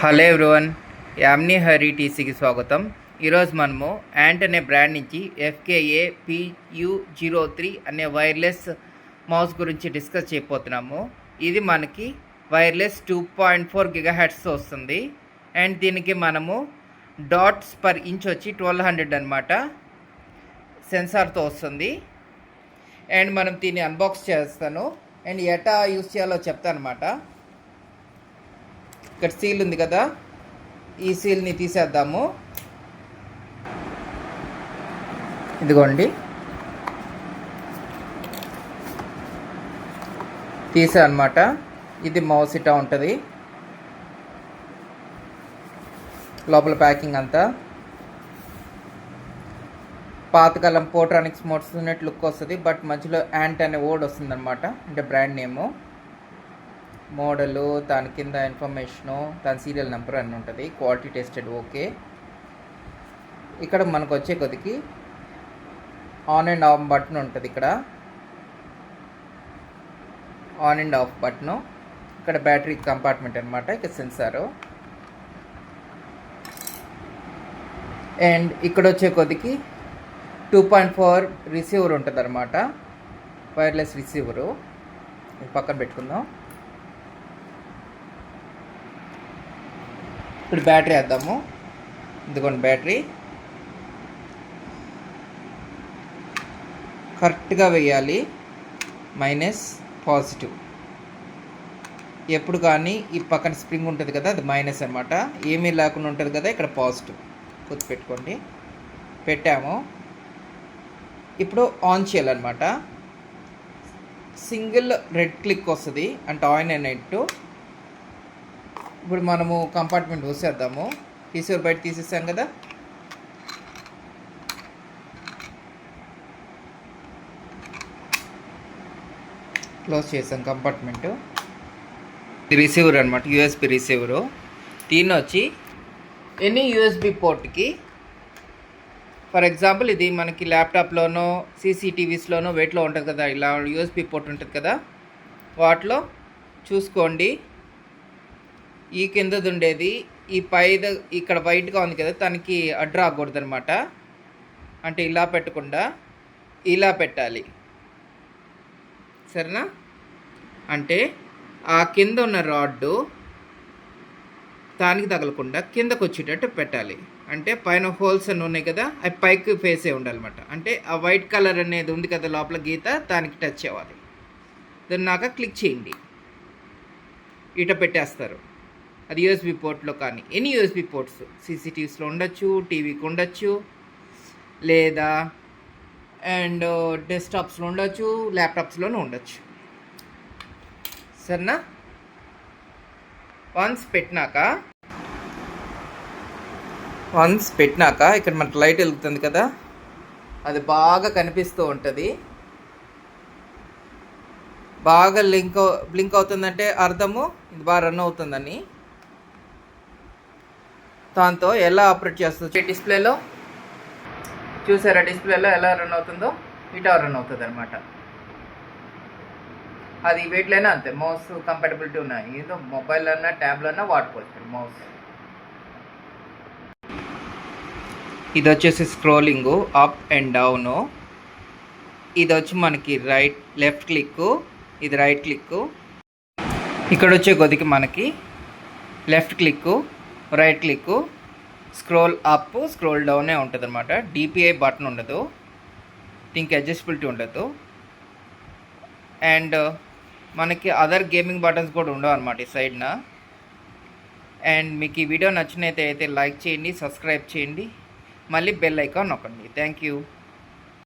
Hello everyone, Yamini Hari టీసీకి స్వాగతం. ఈరోజు మనము యాంట్ అనే బ్రాండ్ నుంచి FKA PU03 అనే వైర్లెస్ మౌస్ గురించి డిస్కస్ చేయబోతున్నాము. ఇది మనకి వైర్లెస్ 2.4 GHz వస్తుంది. అండ్ దీనికి మనము డాట్స్ పర్ ఇంచ్ వచ్చి 1200 అనమాట సెన్సార్తో వస్తుంది. అండ్ మనం దీన్ని అన్బాక్స్ చేస్తాను అండ్ ఎటా యూస్ చేయాలో చెప్తాను అనమాట. ఇక్కడ సీల్ ఉంది కదా, ఈ సీల్ని తీసేద్దాము. ఇదిగోండి, తీసా అనమాట. ఇది మౌస్ ఇటా ఉంటుంది. లోపల ప్యాకింగ్ అంతా పాతకాలం పోట్రానిక్స్ మోడ్స్ ఉన్నట్టు లుక్ వస్తుంది. బట్ మధ్యలో యాంట్ అనే వర్డ్ వస్తుంది అనమాట, అంటే బ్రాండ్ నేము, మోడలు, దాని కింద ఇన్ఫర్మేషను, దాని సీరియల్ నెంబర్ అని ఉంటుంది. Quality tested okay. ఇక్కడ మనకు వచ్చే కొద్దికి ఆన్ అండ్ ఆఫ్ బటన్ ఉంటుంది. ఇక్కడ ఆన్ అండ్ ఆఫ్ బటను, ఇక్కడ బ్యాటరీ కంపార్ట్మెంట్ అనమాట, ఇక్కడ సెన్సారు. అండ్ ఇక్కడ వచ్చే కొద్దికి 2.4 రిసీవర్ ఉంటుంది అనమాట, వైర్లెస్ రిసీవరు. పక్కన పెట్టుకుందాం. ఇప్పుడు బ్యాటరీ వేద్దాము. ఇదిగోండి బ్యాటరీ. కరెక్ట్గా వేయాలి, మైనస్ పాజిటివ్. ఎప్పుడు కానీ ఈ పక్కన స్ప్రింగ్ ఉంటుంది కదా, అది మైనస్ అనమాట. ఏమీ లేకుండా ఉంటుంది కదా, ఇక్కడ పాజిటివ్. గుర్తుపెట్టుకోండి. పెట్టాము. ఇప్పుడు ఆన్ చేయాలన్నమాట. సింగిల్ రెడ్ క్లిక్ వస్తుంది, అంటే ఆన్ అయినట్టు. ఇప్పుడు మనము కంపార్ట్మెంట్ మూసేద్దాము. రిసీవర్ బయట తీసేసాం కదా. క్లోజ్ చేసాం కంపార్ట్మెంట్. ఇది రిసీవర్ అనమాట, USB రిసీవరు. దీన్ని వచ్చి ఎనీ USB పోర్ట్కి, ఫర్ ఎగ్జాంపుల్ ఇది మనకి ల్యాప్టాప్లోనో CCTVస్లోనో వేట్లో ఉంటుంది కదా, ఇలా USB పోర్ట్ ఉంటుంది కదా, వాటిలో చూసుకోండి. ఈ కిందది ఉండేది, ఈ పైద ఇక్కడ వైట్గా ఉంది కదా, దానికి అడ్డు రాకూడదు అనమాట. అంటే ఇలా పెట్టకుండా ఇలా పెట్టాలి, సరేనా? అంటే ఆ కింద ఉన్న రాడ్డు దానికి తగలకుండా కిందకు వచ్చేటట్టు పెట్టాలి. అంటే పైన హోల్స్ అని ఉన్నాయి కదా, అవి పైకి ఫేసే ఉండాలన్నమాట. అంటే ఆ వైట్ కలర్ అనేది ఉంది కదా లోపల గీత, దానికి టచ్ అవ్వాలి. దాన్నాక క్లిక్ చేయండి, ఇట పెట్టేస్తారు. అది USB పోర్ట్లో కానీ ఎనీ USB పోర్ట్స్, CCTVస్లో ఉండొచ్చు, టీవీకి ఉండొచ్చు, లేదా అండ్ డెస్క్టాప్స్లో ఉండొచ్చు, ల్యాప్టాప్స్లోనూ ఉండొచ్చు, సరేనా? వన్స్ పెట్టినాక ఇక్కడ మనకు లైట్ వెలుగుతుంది కదా, అది బాగా కనిపిస్తూ ఉంటుంది. బాగా బ్లింక్ అవుతుందంటే అర్థము ఇది బాగా రన్ అవుతుందని. దాంతో ఎలా ఆపరేట్ చేస్తుంది డిస్ప్లేలో చూసారా? డిస్ప్లేలో ఎలా రన్ అవుతుందో ఇటా రన్ అవుతుంది అనమాట. అది వేట్లైనా అంతే, మౌస్ కంపాటబిలిటీ ఉన్నాయి. ఏదో మొబైల్ అన్నా ట్యాబ్లో అన్నా వాడుకోవచ్చు మౌస్. ఇది వచ్చేసి స్క్రోలింగు అప్ అండ్ డౌను. ఇది వచ్చి మనకి లెఫ్ట్ క్లిక్, ఇది రైట్ క్లిక్. ఇక్కడ వచ్చే కొద్దికి మనకి left click, right click, scroll up, scroll డౌనే ఉంటుంది అనమాట. DPI బటన్ ఉండదు, దీనికి అడ్జస్టబిలిటీ ఉండదు. అండ్ మనకి అదర్ గేమింగ్ బటన్స్ కూడా ఉండవు అనమాట ఈ సైడ్న. అండ్ మీకు ఈ వీడియో నచ్చినైతే లైక్ చేయండి, సబ్స్క్రైబ్ చేయండి, మళ్ళీ బెల్ ఐకాన్ నొక్కండి. Thank you.